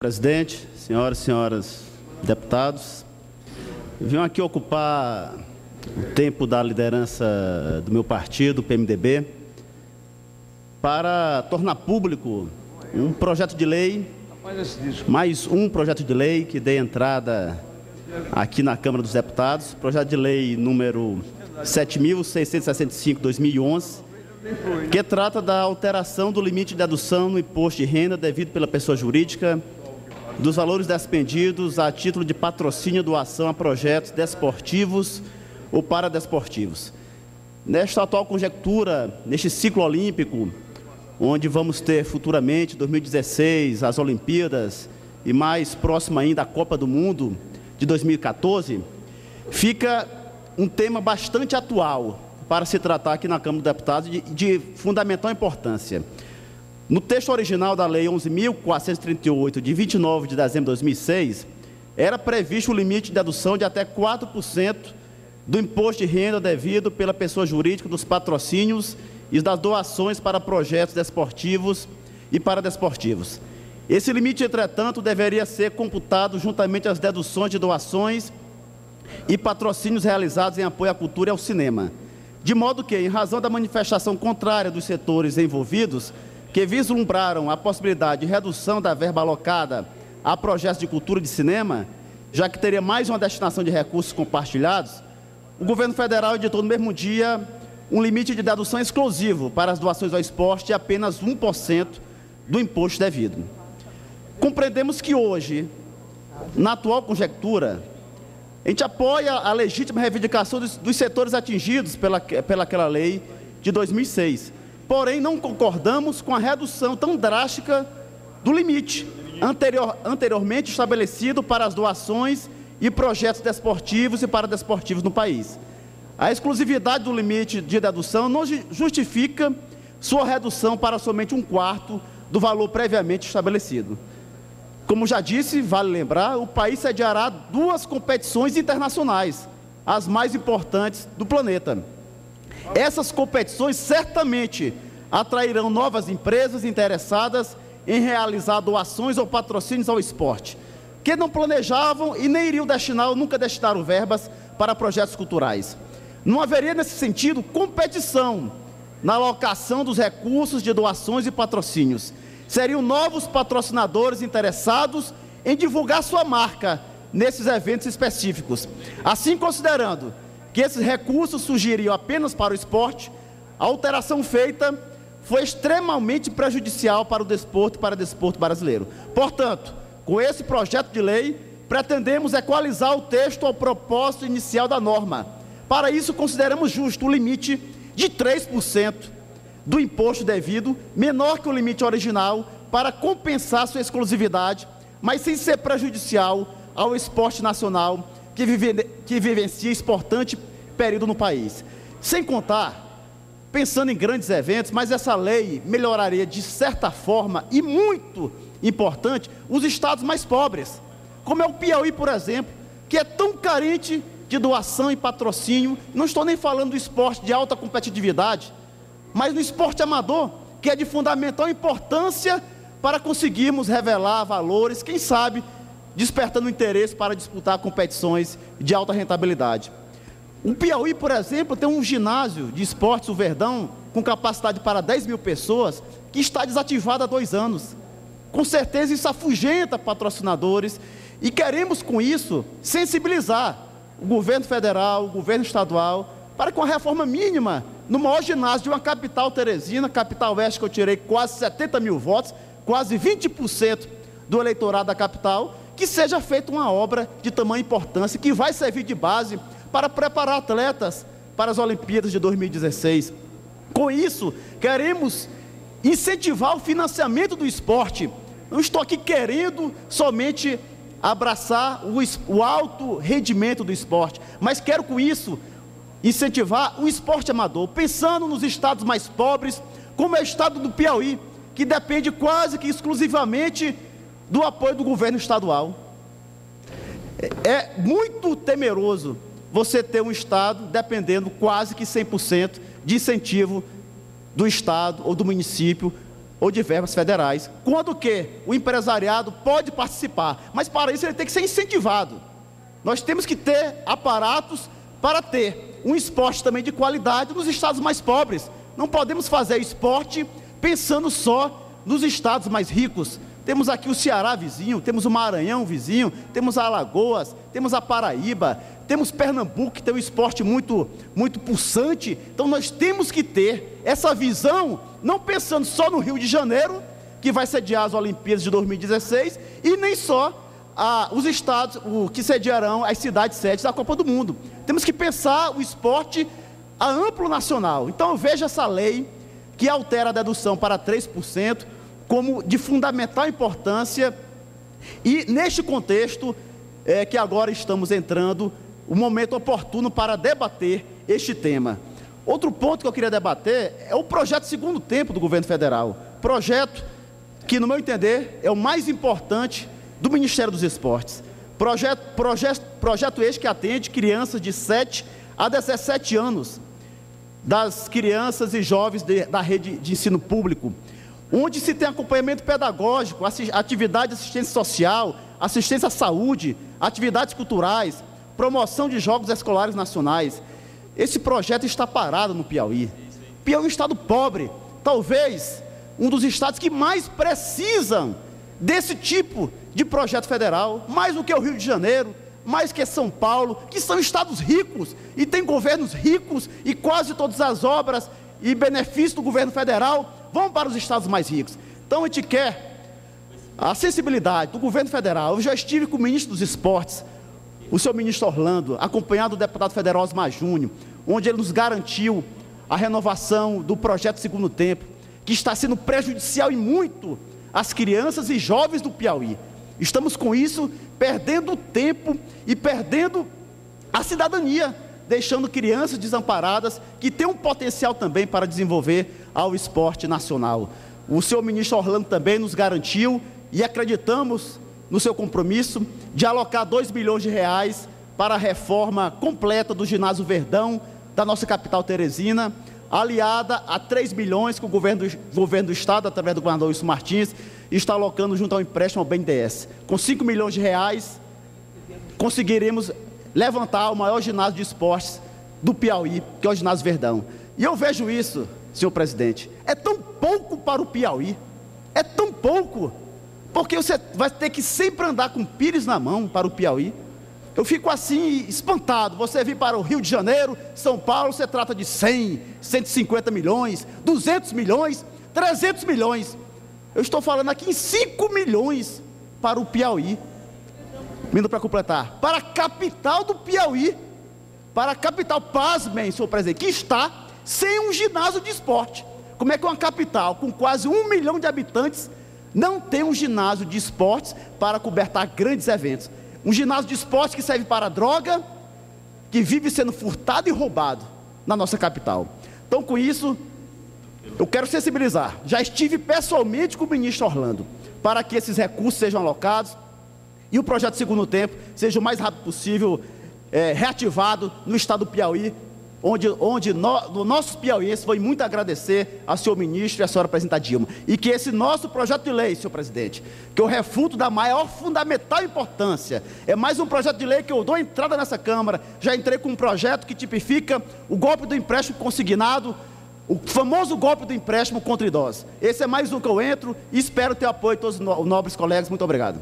Presidente, senhoras e senhores deputados, venho aqui ocupar o tempo da liderança do meu partido, o PMDB, para tornar público um projeto de lei, mais um projeto de lei que dê entrada aqui na Câmara dos Deputados, projeto de lei número 7.665/2011, que trata da alteração do limite de dedução no imposto de renda devido pela pessoa jurídica dos valores despendidos a título de patrocínio e doação a projetos desportivos ou paradesportivos. Nesta atual conjectura, neste ciclo olímpico, onde vamos ter futuramente, 2016, as Olimpíadas e mais próximo ainda a Copa do Mundo de 2014, fica um tema bastante atual para se tratar aqui na Câmara dos Deputados de fundamental importância. No texto original da Lei 11.438, de 29 de dezembro de 2006, era previsto o limite de dedução de até 4% do imposto de renda devido pela pessoa jurídica dos patrocínios e das doações para projetos desportivos e paradesportivos. Esse limite, entretanto, deveria ser computado juntamente às deduções de doações e patrocínios realizados em apoio à cultura e ao cinema, de modo que, em razão da manifestação contrária dos setores envolvidos, que vislumbraram a possibilidade de redução da verba alocada a projetos de cultura e de cinema, já que teria mais uma destinação de recursos compartilhados, o governo federal editou no mesmo dia um limite de dedução exclusivo para as doações ao esporte de apenas 1% do imposto devido. Compreendemos que hoje, na atual conjectura, a gente apoia a legítima reivindicação dos setores atingidos pelaquela lei de 2006, porém não concordamos com a redução tão drástica do limite anteriormente estabelecido para as doações e projetos desportivos e paradesportivos no país. A exclusividade do limite de dedução não justifica sua redução para somente 1/4 do valor previamente estabelecido. Como já disse, vale lembrar, o país sediará 2 competições internacionais, as mais importantes do planeta. Essas competições certamente atrairão novas empresas interessadas em realizar doações ou patrocínios ao esporte, que não planejavam e nem iriam nunca destinaram verbas para projetos culturais. Não haveria, nesse sentido, competição na alocação dos recursos de doações e patrocínios. Seriam novos patrocinadores interessados em divulgar sua marca nesses eventos específicos. Assim, considerando que esses recursos surgiriam apenas para o esporte, a alteração feita foi extremamente prejudicial para o desporto e para o desporto brasileiro. Portanto, com esse projeto de lei, pretendemos equalizar o texto ao propósito inicial da norma. Para isso, consideramos justo o limite de 3% do imposto devido, menor que o limite original, para compensar sua exclusividade, mas sem ser prejudicial ao esporte nacional que vivencia importante período no país. Sem contar, pensando em grandes eventos, mas essa lei melhoraria de certa forma, e muito importante, os estados mais pobres, como é o Piauí, por exemplo, que é tão carente de doação e patrocínio. Não estou nem falando do esporte de alta competitividade, mas no esporte amador, que é de fundamental importância para conseguirmos revelar valores, quem sabe, despertando interesse para disputar competições de alta rentabilidade. O Piauí, por exemplo, tem um ginásio de esportes, o Verdão, com capacidade para 10 mil pessoas, que está desativado há 2 anos. Com certeza isso afugenta patrocinadores e queremos, com isso, sensibilizar o governo federal, o governo estadual, para com a reforma mínima no maior ginásio de uma capital teresina, capital oeste, que eu tirei quase 70 mil votos, quase 20% do eleitorado da capital, que seja feita uma obra de tamanha importância, que vai servir de base para preparar atletas para as Olimpíadas de 2016. Com isso, queremos incentivar o financiamento do esporte. Não estou aqui querendo somente abraçar o alto rendimento do esporte, mas quero com isso incentivar o esporte amador, pensando nos estados mais pobres, como é o estado do Piauí, que depende quase que exclusivamente do apoio do governo estadual. É muito temeroso você ter um estado dependendo quase que 100% de incentivo do estado ou do município ou de verbas federais, quando que o empresariado pode participar, mas para isso ele tem que ser incentivado. Nós temos que ter aparatos para ter um esporte também de qualidade nos estados mais pobres. Não podemos fazer esporte pensando só nos estados mais ricos. Temos aqui o Ceará vizinho, temos o Maranhão vizinho, temos a Alagoas, temos a Paraíba, temos Pernambuco, que tem um esporte muito pulsante. Então nós temos que ter essa visão, não pensando só no Rio de Janeiro, que vai sediar as Olimpíadas de 2016, e nem só os estados que sediarão as cidades sedes da Copa do Mundo. Temos que pensar o esporte a amplo nacional. Então eu vejo essa lei que altera a dedução para 3%, como de fundamental importância, e neste contexto que agora estamos entrando, o momento oportuno para debater este tema. Outro ponto que eu queria debater é o projeto segundo tempo do governo federal, projeto que, no meu entender, é o mais importante do Ministério dos Esportes. Projeto este que atende crianças de 7 a 17 anos, das crianças e jovens da rede de ensino público, onde se tem acompanhamento pedagógico, atividade de assistência social, assistência à saúde, atividades culturais, promoção de jogos escolares nacionais. Esse projeto está parado no Piauí. Piauí é um estado pobre, talvez um dos estados que mais precisam desse tipo de projeto federal, mais do que o Rio de Janeiro, mais que São Paulo, que são estados ricos e têm governos ricos, e quase todas as obras e benefícios do governo federal vão para os estados mais ricos. Então a gente quer a sensibilidade do governo federal. Eu já estive com o ministro dos Esportes, o senhor ministro Orlando, acompanhado do deputado federal Osmar Júnior, onde ele nos garantiu a renovação do projeto segundo tempo, que está sendo prejudicial e muito às crianças e jovens do Piauí. Estamos com isso perdendo tempo e perdendo a cidadania, deixando crianças desamparadas que têm um potencial também para desenvolver ao esporte nacional. O senhor ministro Orlando também nos garantiu, e acreditamos no seu compromisso, de alocar 2 milhões de reais para a reforma completa do ginásio Verdão, da nossa capital Teresina, aliada a 3 milhões que o governo do Estado, através do governador Wilson Martins, está alocando junto ao empréstimo ao BNDES. Com 5 milhões de reais, conseguiremos levantar o maior ginásio de esportes do Piauí, que é o ginásio Verdão. E eu vejo isso, senhor presidente, é tão pouco para o Piauí, é tão pouco, porque você vai ter que sempre andar com pires na mão para o Piauí. Eu fico assim, espantado. Você vir para o Rio de Janeiro, São Paulo, você trata de 100, 150 milhões, 200 milhões, 300 milhões. Eu estou falando aqui em 5 milhões para o Piauí. Vindo para completar, para a capital do Piauí, para a capital, pasmem, senhor presidente, que está sem um ginásio de esporte. Como é que uma capital com quase 1 milhão de habitantes não tem um ginásio de esportes para cobertar grandes eventos? Um ginásio de esporte que serve para a droga, que vive sendo furtado e roubado na nossa capital. Então, com isso, eu quero sensibilizar. Já estive pessoalmente com o ministro Orlando, para que esses recursos sejam alocados e o projeto segundo tempo seja o mais rápido possível reativado no estado do Piauí, onde nossos piauienses vão muito agradecer ao senhor ministro e à senhora presidenta Dilma. E que esse nosso projeto de lei, senhor presidente, que eu refuto da maior fundamental importância, é mais um projeto de lei que eu dou entrada nessa Câmara. Já entrei com um projeto que tipifica o golpe do empréstimo consignado, o famoso golpe do empréstimo contra idosos. Esse é mais um que eu entro e espero ter o apoio de todos os nobres colegas. Muito obrigado.